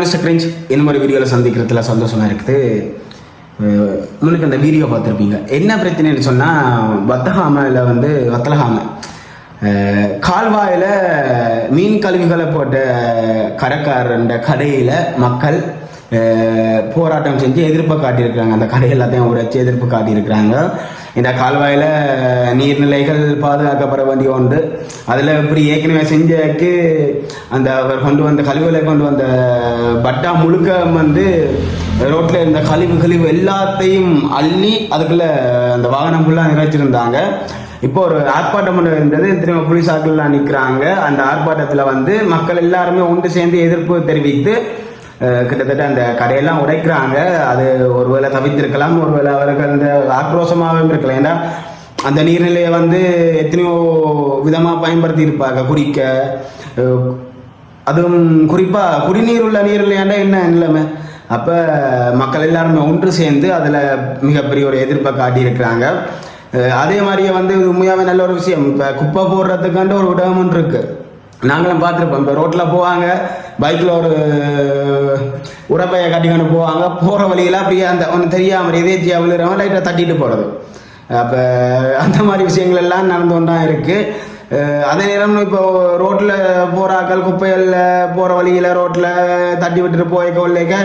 Mister cringe இன்னும் ஒரு வீடியோவில் சந்திக்கிறதுல சந்தோஷமாக இருக்குது. முன்னுக்கு அந்த வீடியோ பார்த்துருப்பீங்க. என்ன பிரச்சனைன்னு சொன்னால் வத்தலகாம கால்வாயில் மீன் கழிவுகளை போட்ட கடைக்காரண்ட கடையில் மக்கள் போராட்டம் செஞ்சு எதிர்ப்பை காட்டியிருக்கிறாங்க. அந்த கடை எல்லாத்தையும் உடைச்சி எதிர்ப்பு காட்டியிருக்கிறாங்க. இந்த கால்வாயில் நீர்நிலைகள் பாதுகாக்கப்பட வேண்டிய ஒன்று. அதில் இப்படி ஏற்கனவே செஞ்சக்கு அந்த அவர் கொண்டு வந்த கழிவுகளை கொண்டு வந்த பட்டா முழுக்க ரோட்டில் இருந்த கழிவு எல்லாத்தையும் அள்ளி அதுக்குள்ளே அந்த வாகனம் ஃபுல்லாக நிறைச்சிருந்தாங்க. இப்போ ஒரு ஆர்ப்பாட்டம் ஒன்று இருந்தது. திரும்ப போலீஸாக்கள்லாம் நிற்கிறாங்க. அந்த ஆர்ப்பாட்டத்தில் மக்கள் எல்லாருமே ஒன்று சேர்ந்து எதிர்ப்பு தெரிவித்து கிட்டத்தட்ட அந்த கடையெல்லாம் உடைக்கிறாங்க. அது ஒருவேளை தவிர்த்திருக்கலாம், ஒருவேளை அவர்கள் அந்த ஆக்ரோஷமாகவும் இருக்கலாம். ஏன்னா அந்த நீர்நிலையை எத்தனையோ விதமாக பயன்படுத்தி இருப்பாங்க. குடிக்க, அதுவும் குறிப்பாக குடிநீர் உள்ள நீர்நிலையாண்டா என்ன நிலைமை. அப்போ மக்கள் எல்லாருமே ஒன்று சேர்ந்து அதில் மிகப்பெரிய ஒரு எதிர்ப்பை காட்டியிருக்கிறாங்க. அதே மாதிரியே இது உண்மையாகவே நல்ல ஒரு விஷயம். இப்போ குப்பை போடுறதுக்காண்ட ஒரு இடம் ஒன்று இருக்குது. நாங்களும் பார்த்துருப்போம். இப்போ ரோட்டில் போவாங்க, பைக்கில் ஒரு உடப்பையை கட்டிக்கொண்டு போவாங்க. போகிற வழியில் அப்படியே அந்த ஒன்று தெரியாமல் எதேச்சியாக விழுறவங்க லைட்டாக தட்டிட்டு போகிறது. அப்போ அந்த மாதிரி விஷயங்கள் எல்லாம் நடந்து கொண்டா இருக்குது. அதே நேரம் இப்போ ரோட்டில் போகிறாக்கள் குப்பைகளில் போகிற வழியில் ரோட்டில் தட்டி விட்டுட்டு போய்க்க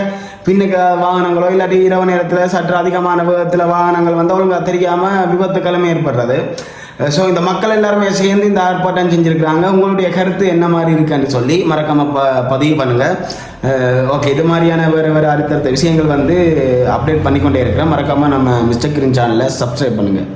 பின்னுக்கு வாகனங்களோ இல்லாட்டி இரவு நேரத்தில் சற்று அதிகமான விதத்தில் வாகனங்கள் ஒழுங்காக தெரியாமல் விபத்துக்களும் ஏற்படுறது. ஸோ இந்த மக்கள் எல்லாருமே சேர்ந்து இந்த ஆர்ப்பாட்டம் செஞ்சுருக்கிறாங்க. உங்களுடைய கருத்து என்ன மாதிரி இருக்குன்னு சொல்லி மறக்காமல் பதிவு பண்ணுங்கள். ஓகே, இது மாதிரியான வேறு அடுத்தடுத்த விஷயங்கள் அப்டேட் பண்ணிக்கொண்டே இருக்கிறேன். மறக்காமல் நம்ம மிஸ்டர் கிரிஞ்ச் சேனலை சப்ஸ்கிரைப் பண்ணுங்கள்.